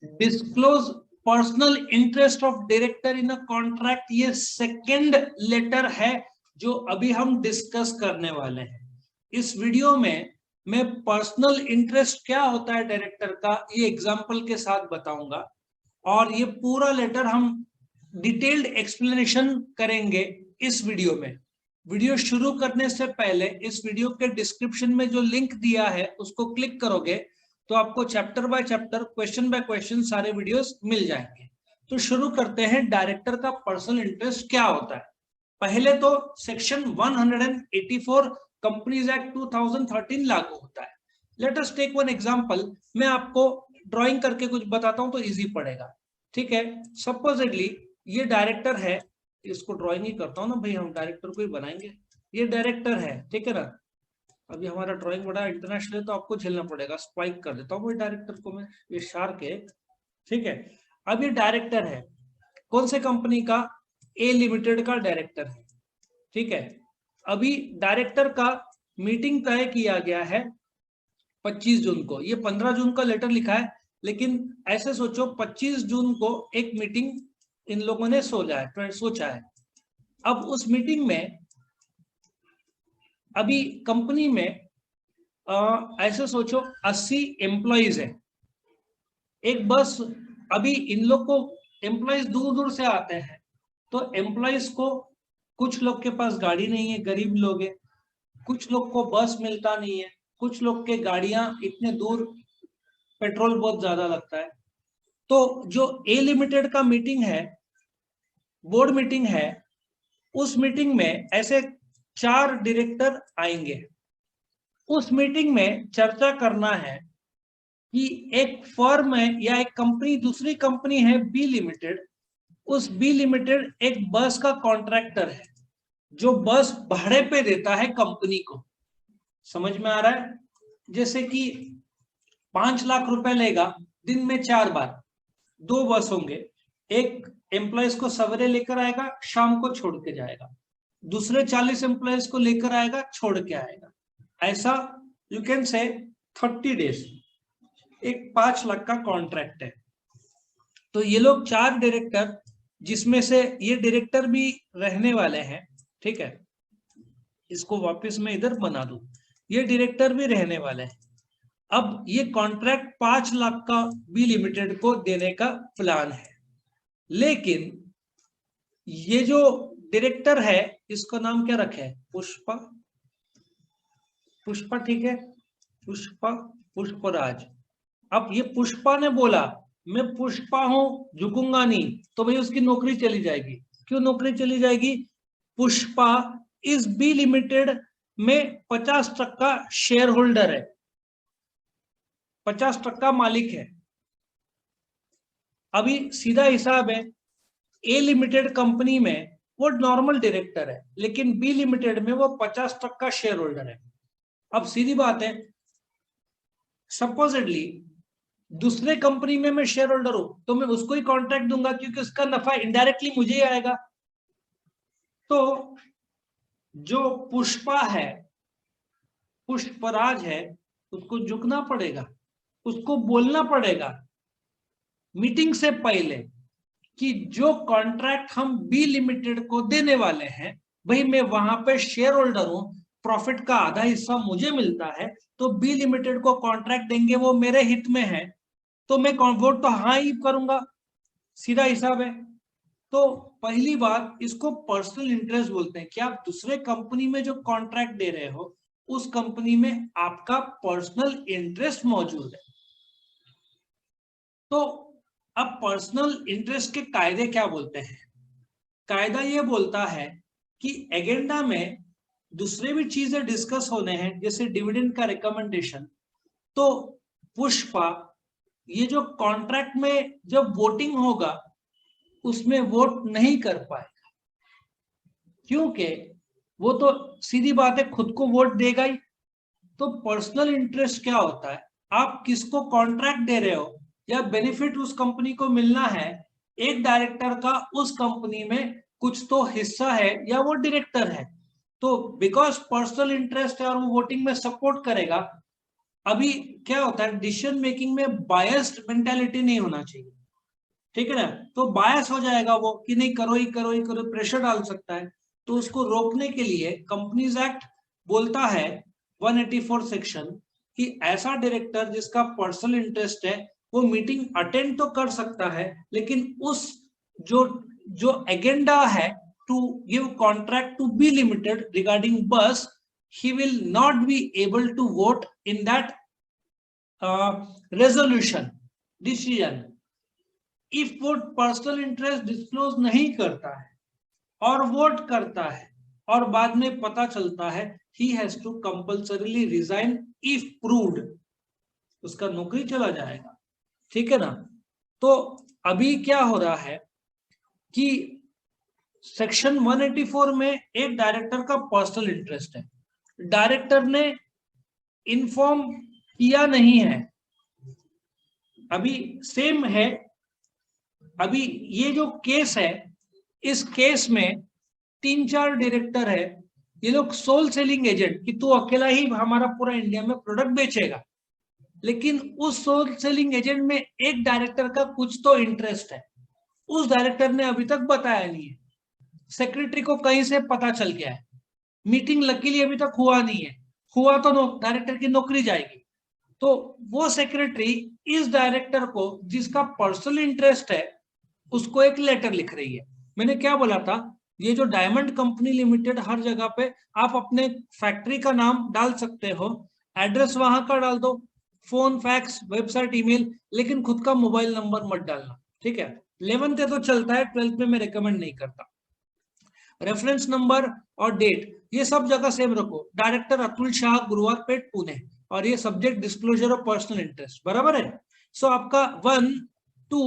Disclose personal interest of director in a contract, ये second letter है जो अभी हम डिस्कस करने वाले हैं। इस वीडियो में मैं पर्सनल इंटरेस्ट क्या होता है डायरेक्टर का ये एग्जांपल के साथ बताऊंगा, और ये पूरा लेटर हम डिटेल्ड एक्सप्लेनेशन करेंगे इस वीडियो में। वीडियो शुरू करने से पहले इस वीडियो के डिस्क्रिप्शन में जो लिंक दिया है उसको क्लिक करोगे तो आपको chapter by chapter, question by question सारे वीडियोस मिल जाएंगे। तो शुरू करते हैं, डायरेक्टर का पर्सनल इंटरेस्ट क्या होता है। पहले तो सेक्शन 184 कंपनीज एक्ट 2013 लागू होता है। Let us take one example. मैं आपको ड्राइंग करके कुछ बताता हूं तो इजी पड़ेगा, ठीक है। सपोजिटली ये डायरेक्टर है, इसको ड्राइंग ही करता हूं ना भाई, हम डायरेक्टर को ही बनाएंगे। ये डायरेक्टर है, ठीक है ना। अभी हमारा ड्राइंग बड़ा इंटरनेशनल है तो आपको झेलना पड़ेगा। स्पाइक कर देता हूँ वही डायरेक्टर को मैं, ये शार्क है, ठीक है। अब ये डायरेक्टर है कौन से कंपनी का, ए लिमिटेड का डायरेक्टर है, ठीक है। अभी डायरेक्टर का मीटिंग तय किया गया है 25 जून को। ये 15 जून का लेटर लिखा है, लेकिन ऐसे सोचो 25 जून को एक मीटिंग इन लोगों ने सोचा है। अब उस मीटिंग में अभी कंपनी में ऐसे सोचो 80 एम्प्लॉइज है। एक बस, अभी इन लोग को एम्प्लॉइज दूर दूर से आते हैं, तो एम्प्लॉइज को, कुछ लोग के पास गाड़ी नहीं है, गरीब लोग है, कुछ लोग को बस मिलता नहीं है, कुछ लोग के गाड़ियां इतने दूर, पेट्रोल बहुत ज्यादा लगता है। तो जो ए लिमिटेड का मीटिंग है, बोर्ड मीटिंग है, उस मीटिंग में ऐसे 4 डायरेक्टर आएंगे। उस मीटिंग में चर्चा करना है कि एक फर्म है या एक कंपनी, दूसरी कंपनी है बी लिमिटेड। उस बी लिमिटेड एक बस का कॉन्ट्रैक्टर है जो बस भाड़े पे देता है कंपनी को। समझ में आ रहा है? जैसे कि 5 लाख रुपए लेगा, दिन में 4 बार 2 बस होंगे। एक एम्प्लॉयज को सवेरे लेकर आएगा, शाम को छोड़ के जाएगा, दूसरे 40 एम्प्लॉयज को लेकर आएगा, छोड़ के आएगा। ऐसा यू कैन से 30 डेज, एक 5 लाख का कॉन्ट्रैक्ट है। तो ये लोग 4 डायरेक्टर, जिसमें से ये डायरेक्टर भी रहने वाले हैं, ठीक है। इसको वापस मैं इधर बना दूं, ये डायरेक्टर भी रहने वाले हैं। अब ये कॉन्ट्रैक्ट 5 लाख का बी लिमिटेड को देने का प्लान है, लेकिन ये जो डायरेक्टर है इसका नाम क्या रखे है, पुष्पा। पुष्पा, ठीक है, पुष्पा, पुष्पराज। अब ये पुष्पा ने बोला मैं पुष्पा हूं, झुकूंगा नहीं, तो भाई उसकी नौकरी चली जाएगी। क्यों नौकरी चली जाएगी? पुष्पा इस बी लिमिटेड में 50% शेयर होल्डर है, 50% मालिक है। अभी सीधा हिसाब है, ए लिमिटेड कंपनी में वो नॉर्मल डायरेक्टर है, लेकिन बी लिमिटेड में वो 50% शेयर होल्डर है। अब सीधी बात है, सपोजिटली दूसरे कंपनी में मैं शेयर होल्डर हूं तो मैं उसको ही कॉन्ट्रैक्ट दूंगा, क्योंकि उसका नफा इनडायरेक्टली मुझे ही आएगा। तो जो पुष्पा है, पुष्पराज है, उसको झुकना पड़ेगा, उसको बोलना पड़ेगा मीटिंग से पहले कि जो कॉन्ट्रैक्ट हम बी लिमिटेड को देने वाले हैं, भाई मैं वहां पे शेयर होल्डर हूं, प्रॉफिट का आधा हिस्सा मुझे मिलता है, तो बी लिमिटेड को कॉन्ट्रैक्ट देंगे वो मेरे हित में है, तो मैं वोट तो हाँ ही करूंगा। सीधा हिसाब है। तो पहली बात, इसको पर्सनल इंटरेस्ट बोलते हैं कि आप दूसरे कंपनी में जो कॉन्ट्रैक्ट दे रहे हो उस कंपनी में आपका पर्सनल इंटरेस्ट मौजूद है। तो अब पर्सनल इंटरेस्ट के कायदे क्या बोलते हैं? कायदा ये बोलता है कि एजेंडा में दूसरे भी चीजें डिस्कस होने हैं, जैसे डिविडेंड का रिकमेंडेशन। तो पुष्पा ये जो कॉन्ट्रैक्ट में जब वोटिंग होगा उसमें वोट नहीं कर पाएगा, क्योंकि वो तो सीधी बात है खुद को वोट देगा ही। तो पर्सनल इंटरेस्ट क्या होता है? आप किसको कॉन्ट्रैक्ट दे रहे हो या बेनिफिट उस कंपनी को मिलना है, एक डायरेक्टर का उस कंपनी में कुछ तो हिस्सा है या वो डायरेक्टर है, तो बिकॉज पर्सनल इंटरेस्ट है और वो वोटिंग में सपोर्ट करेगा, अभी क्या होता है, डिसीजन मेकिंग में बायस्ड मेंटालिटी नहीं होना चाहिए, ठीक है ना। तो बायस हो जाएगा वो कि नहीं करो ही करो ही करो, प्रेशर डाल सकता है। तो उसको रोकने के लिए कंपनीज एक्ट बोलता है 184 सेक्शन कि ऐसा डायरेक्टर जिसका पर्सनल इंटरेस्ट है वो मीटिंग अटेंड तो कर सकता है, लेकिन उस जो जो एजेंडा है to give contract to be limited regarding bus, he will not be able to vote in that resolution decision if वो पर्सनल इंटरेस्ट डिस्क्लोज नहीं करता है और वोट करता है और बाद में पता चलता है, he has to compulsorily resign if proved, उसका नौकरी चला जाएगा, ठीक है ना। तो अभी क्या हो रहा है कि सेक्शन 184 में एक डायरेक्टर का पर्सनल इंटरेस्ट है, डायरेक्टर ने इन्फॉर्म किया नहीं है। अभी सेम है, अभी ये जो केस है, इस केस में 3-4 डायरेक्टर है, ये लोग सोल सेलिंग एजेंट कि तू अकेला ही हमारा पूरा इंडिया में प्रोडक्ट बेचेगा, लेकिन उस सोल सेलिंग एजेंट में एक डायरेक्टर का कुछ तो इंटरेस्ट है, उस डायरेक्टर ने अभी तक बताया नहीं है, सेक्रेटरी को कहीं से पता चल गया है, मीटिंग लकीली अभी तक हुआ नहीं है, हुआ तो डायरेक्टर की नौकरी जाएगी। तो वो सेक्रेटरी इस डायरेक्टर को जिसका पर्सनल इंटरेस्ट है उसको एक लेटर लिख रही है। मैंने क्या बोला था, ये जो डायमंड कंपनी लिमिटेड, हर जगह पे आप अपने फैक्ट्री का नाम डाल सकते हो, एड्रेस वहां का डाल दो, फोन, फैक्स, वेबसाइट, ईमेल, लेकिन खुद का मोबाइल नंबर मत डालना, ठीक है। 11th तो चलता है, 12th में मैं रिकमेंड नहीं करता। रेफरेंस नंबर और डेट ये सब जगह सेम रखो, डायरेक्टर अतुल शाह, गुरुवारपेट, पुणे, और ये subject disclosure of personal interest, बराबर है। सो आपका 1, 2,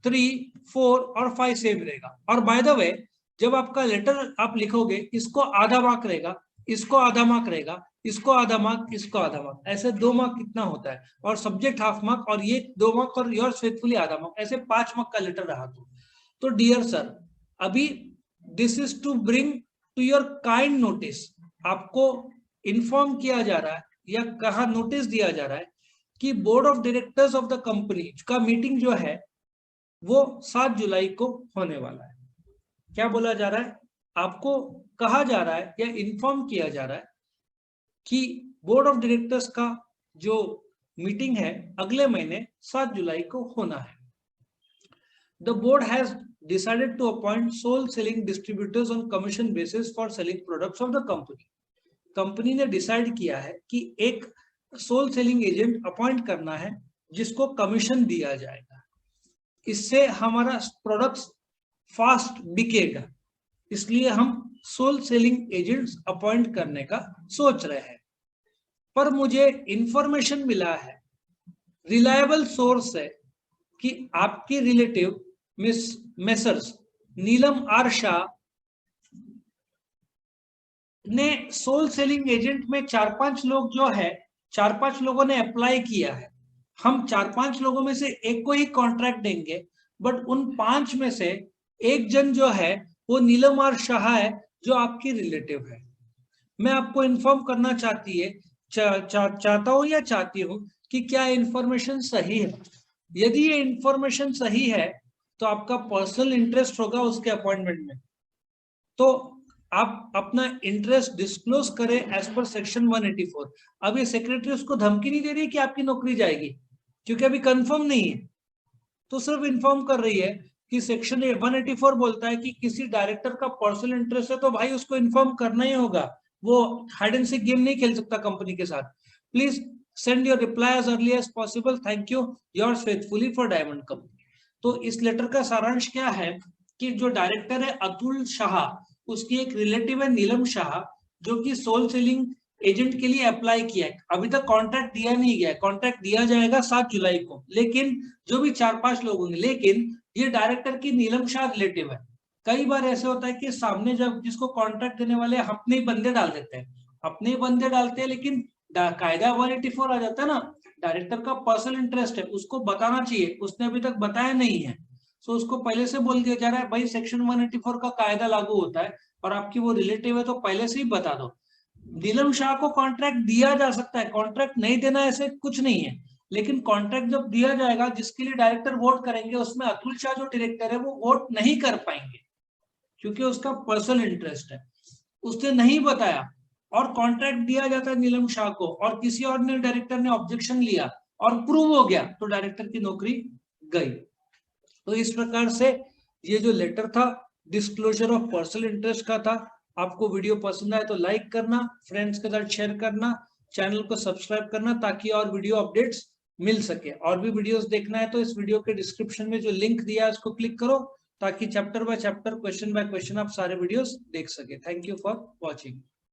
3, 4 और 5 सेम रहेगा। और बाय द वे जब आपका लेटर आप लिखोगे, इसको आधा मार्क रहेगा, इसको आधा मार्क रहेगा, इसको आधा मार्क, इसको आधा मार्क, ऐसे 2 मार्क कितना होता है, और सब्जेक्ट हाफ मार्क, और ये 2 मार्क, और योर्स फेथफुली आधा मार्क, ऐसे 5 मार्क का लेटर रहा। तो डियर सर, अभी this is to bring to your kind notice, आपको इन्फॉर्म किया जा रहा है या कहा नोटिस दिया जा रहा है कि board of directors of the company का मीटिंग जो है वो 7 जुलाई को होने वाला है। क्या बोला जा रहा है, आपको कहा जा रहा है या इन्फॉर्म किया जा रहा है कि बोर्ड ऑफ डायरेक्टर्स का जो मीटिंग है अगले महीने 7 जुलाई को होना है। The board has decided to appoint sole selling distributors on commission basis for selling products of the company. Company ने डिसाइड किया है कि एक सोल सेलिंग एजेंट अपॉइंट करना है जिसको कमीशन दिया जाएगा, इससे हमारा प्रोडक्ट्स फास्ट बिकेगा, इसलिए हम सोल सेलिंग एजेंट्स अपॉइंट करने का सोच रहे हैं। पर मुझे इंफॉर्मेशन मिला है, रिलायबल सोर्स है, कि आपके relative messrs Neelam R Shah ने सोल सेलिंग एजेंट में 4-5 लोग जो है, 4-5 लोगों ने अप्लाई किया है। हम 4-5 लोगों में से एक को ही कॉन्ट्रैक्ट देंगे, बट उन 5 में से एक जन जो है वो नीलम आर शाह है जो आपकी रिलेटिव है। मैं आपको इन्फॉर्म करना चाहता हूं या चाहती हूं कि क्या इंफॉर्मेशन सही है। यदि ये इंफॉर्मेशन सही है तो आपका पर्सनल इंटरेस्ट होगा उसके अपॉइंटमेंट में, तो आप अपना इंटरेस्ट डिस्क्लोज करें एज पर सेक्शन 184। अब ये सेक्रेटरी उसको धमकी नहीं दे रही कि आपकी नौकरी जाएगी, क्योंकि अभी कंफर्म नहीं है, तो सिर्फ इन्फॉर्म कर रही है कि सेक्शन 184 बोलता है कि किसी डायरेक्टर का पर्सनल इंटरेस्ट है तो भाई उसको इन्फॉर्म करना ही होगा, वो हाइड एंड सीक गेम नहीं खेल सकता कंपनी के साथ। Please send your reply as early as possible, thank you, yours faithfully for Diamond Company. तो इस लेटर का सारांश क्या है कि जो डायरेक्टर है अतुल शाह, उसकी एक रिलेटिव है नीलम शाह, जो कि सोल सेलिंग एजेंट के लिए अप्लाई किया है। अभी तक कॉन्ट्रैक्ट दिया नहीं गया, कॉन्ट्रैक्ट दिया जाएगा 7 जुलाई को, लेकिन जो भी 4-5 लोग होंगे, लेकिन ये डायरेक्टर की नीलम शाह रिलेटिव है। कई बार ऐसे होता है कि सामने जब जिसको कॉन्ट्रैक्ट देने वाले अपने ही बंदे डाल देते हैं, अपने ही बंदे डालते हैं, लेकिन कायदा 184 आ जाता है ना, डायरेक्टर का पर्सनल इंटरेस्ट है, उसको बताना चाहिए, उसने अभी तक बताया नहीं है, सो उसको पहले से बोल दिया जा रहा है भाई सेक्शन 184 का कायदा लागू होता है और आपकी वो रिलेटिव है तो पहले से ही बता दो। नीलम शाह को कॉन्ट्रैक्ट दिया जा सकता है, कॉन्ट्रैक्ट नहीं देना ऐसे कुछ नहीं है, लेकिन कॉन्ट्रैक्ट जब दिया जाएगा जिसके लिए डायरेक्टर वोट करेंगे, उसमें अतुल शाह जो डायरेक्टर है वो वोट नहीं कर पाएंगे क्योंकि उसका पर्सनल इंटरेस्ट है, उसने नहीं बताया और कॉन्ट्रैक्ट दिया जाता है नीलम शाह को और किसी और ने डायरेक्टर ने ऑब्जेक्शन लिया और प्रूव हो गया तो डायरेक्टर की नौकरी गई। तो इस प्रकार से ये जो लेटर था डिस्क्लोजर ऑफ पर्सनल इंटरेस्ट का था। आपको वीडियो पसंद आए तो लाइक करना, फ्रेंड्स के साथ शेयर करना, चैनल को सब्सक्राइब करना ताकि और वीडियो अपडेट्स मिल सके। और भी वीडियोस देखना है तो इस वीडियो के डिस्क्रिप्शन में जो लिंक दिया है उसको क्लिक करो ताकि chapter by chapter, question by question आप सारे वीडियोस देख सके। Thank you for watching.